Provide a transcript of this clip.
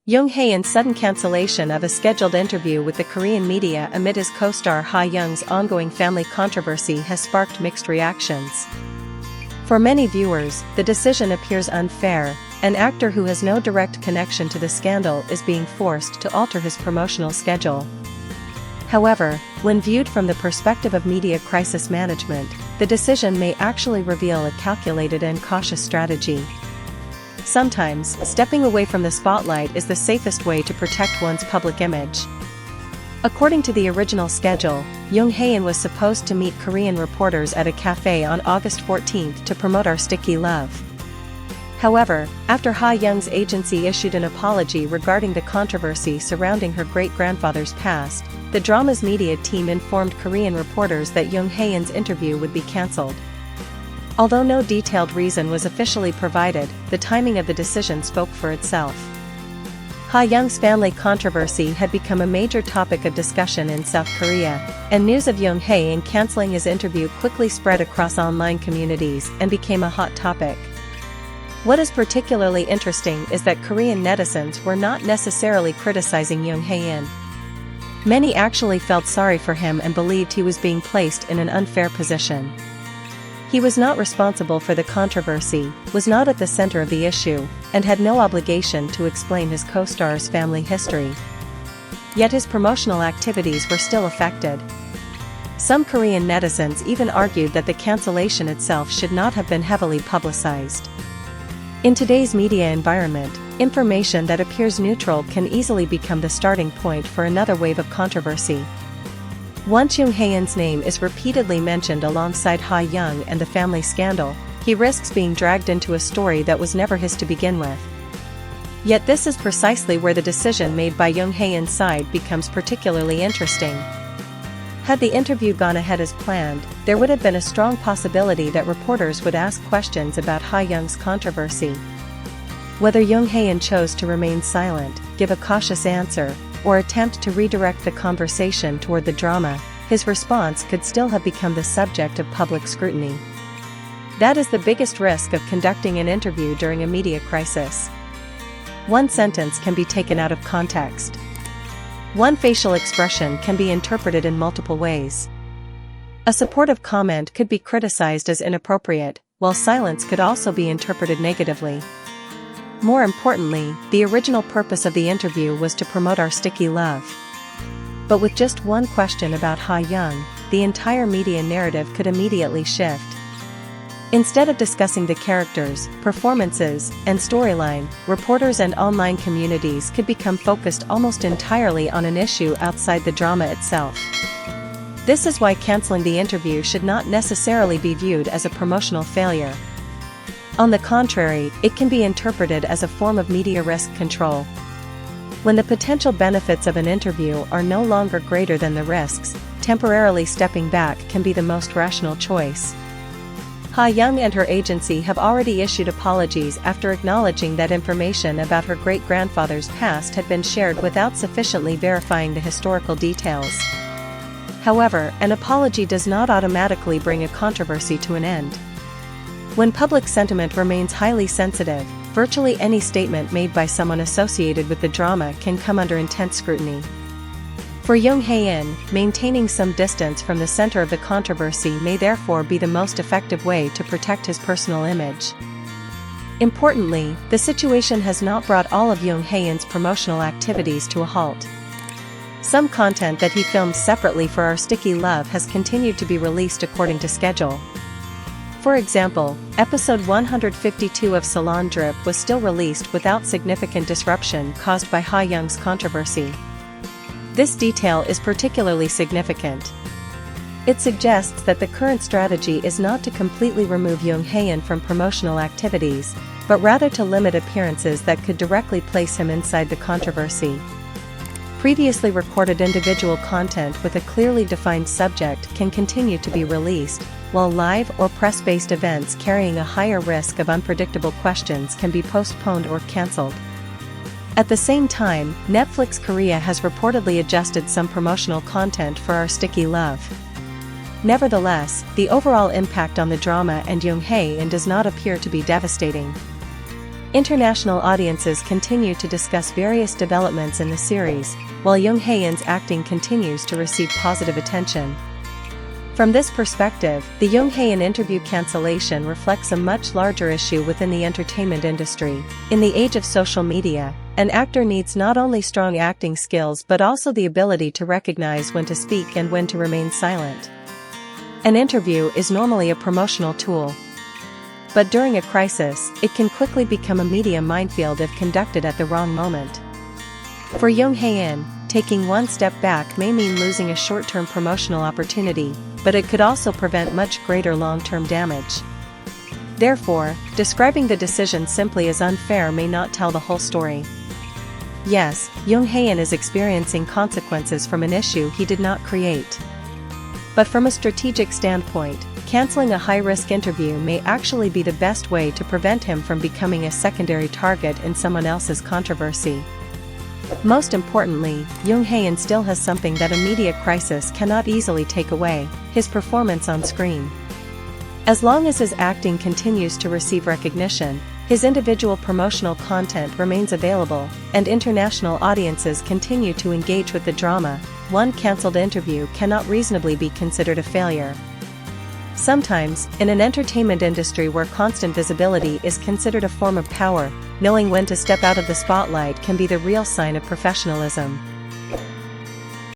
Jung Hae In's sudden cancellation of a scheduled interview with the Korean media amid his co-star Ha Young's ongoing family controversy has sparked mixed reactions. For many viewers, the decision appears unfair. An actor who has no direct connection to the scandal is being forced to alter his promotional schedule. However, when viewed from the perspective of media crisis management, the decision may actually reveal a calculated and cautious strategy. Sometimes, stepping away from the spotlight is the safest way to protect one's public image. According to the original schedule, Jung Hae In was supposed to meet Korean reporters at a cafe on August 14 to promote Our Sticky Love. However, after Ha Young's agency issued an apology regarding the controversy surrounding her great-grandfather's past, the drama's media team informed Korean reporters that Jung Hae In's interview would be cancelled. Although no detailed reason was officially provided, the timing of the decision spoke for itself. Ha Young's family controversy had become a major topic of discussion in South Korea, and news of Jung Hae In cancelling his interview quickly spread across online communities and became a hot topic. What is particularly interesting is that Korean netizens were not necessarily criticizing Jung Hae In. Many actually felt sorry for him and believed he was being placed in an unfair position. He was not responsible for the controversy, was not at the center of the issue, and had no obligation to explain his co-star's family history. Yet his promotional activities were still affected. Some Korean netizens even argued that the cancellation itself should not have been heavily publicized. In today's media environment, information that appears neutral can easily become the starting point for another wave of controversy. Once Jung Hae In's name is repeatedly mentioned alongside Ha Young and the family scandal, he risks being dragged into a story that was never his to begin with. Yet this is precisely where the decision made by Jung Hae In's side becomes particularly interesting. Had the interview gone ahead as planned, there would have been a strong possibility that reporters would ask questions about Ha Young's controversy. Whether Jung Hae In chose to remain silent, give a cautious answer, or attempt to redirect the conversation toward the drama, his response could still have become the subject of public scrutiny. That is the biggest risk of conducting an interview during a media crisis. One sentence can be taken out of context. One facial expression can be interpreted in multiple ways. A supportive comment could be criticized as inappropriate, while silence could also be interpreted negatively. More importantly, the original purpose of the interview was to promote Our Sticky Love. But with just one question about Ha Young, the entire media narrative could immediately shift. Instead of discussing the characters, performances, and storyline, reporters and online communities could become focused almost entirely on an issue outside the drama itself. This is why canceling the interview should not necessarily be viewed as a promotional failure. On the contrary, it can be interpreted as a form of media risk control. When the potential benefits of an interview are no longer greater than the risks, temporarily stepping back can be the most rational choice. Ha Young and her agency have already issued apologies after acknowledging that information about her great-grandfather's past had been shared without sufficiently verifying the historical details. However, an apology does not automatically bring a controversy to an end. When public sentiment remains highly sensitive, virtually any statement made by someone associated with the drama can come under intense scrutiny. For Jung Hae In, maintaining some distance from the center of the controversy may therefore be the most effective way to protect his personal image. Importantly, the situation has not brought all of Jung Hae In's promotional activities to a halt. Some content that he filmed separately for Our Sticky Love has continued to be released according to schedule. For example, episode 152 of Salon Drip was still released without significant disruption caused by Ha Young's controversy. This detail is particularly significant. It suggests that the current strategy is not to completely remove Jung Hae In from promotional activities, but rather to limit appearances that could directly place him inside the controversy. Previously recorded individual content with a clearly defined subject can continue to be released, while live or press-based events carrying a higher risk of unpredictable questions can be postponed or cancelled. At the same time, Netflix Korea has reportedly adjusted some promotional content for Our Sticky Love. Nevertheless, the overall impact on the drama and Jung Hae In does not appear to be devastating. International audiences continue to discuss various developments in the series, while Jung Hae In's acting continues to receive positive attention. From this perspective, the Jung Hae In interview cancellation reflects a much larger issue within the entertainment industry. In the age of social media, an actor needs not only strong acting skills but also the ability to recognize when to speak and when to remain silent. An interview is normally a promotional tool. But during a crisis, it can quickly become a media minefield if conducted at the wrong moment. For Jung Hae In, taking one step back may mean losing a short-term promotional opportunity, but it could also prevent much greater long-term damage. Therefore, describing the decision simply as unfair may not tell the whole story. Yes, Jung Hae In is experiencing consequences from an issue he did not create. But from a strategic standpoint, canceling a high-risk interview may actually be the best way to prevent him from becoming a secondary target in someone else's controversy. Most importantly, Jung Hae In still has something that a media crisis cannot easily take away: his performance on screen. As long as his acting continues to receive recognition, his individual promotional content remains available, and international audiences continue to engage with the drama, one cancelled interview cannot reasonably be considered a failure. Sometimes, in an entertainment industry where constant visibility is considered a form of power, knowing when to step out of the spotlight can be the real sign of professionalism.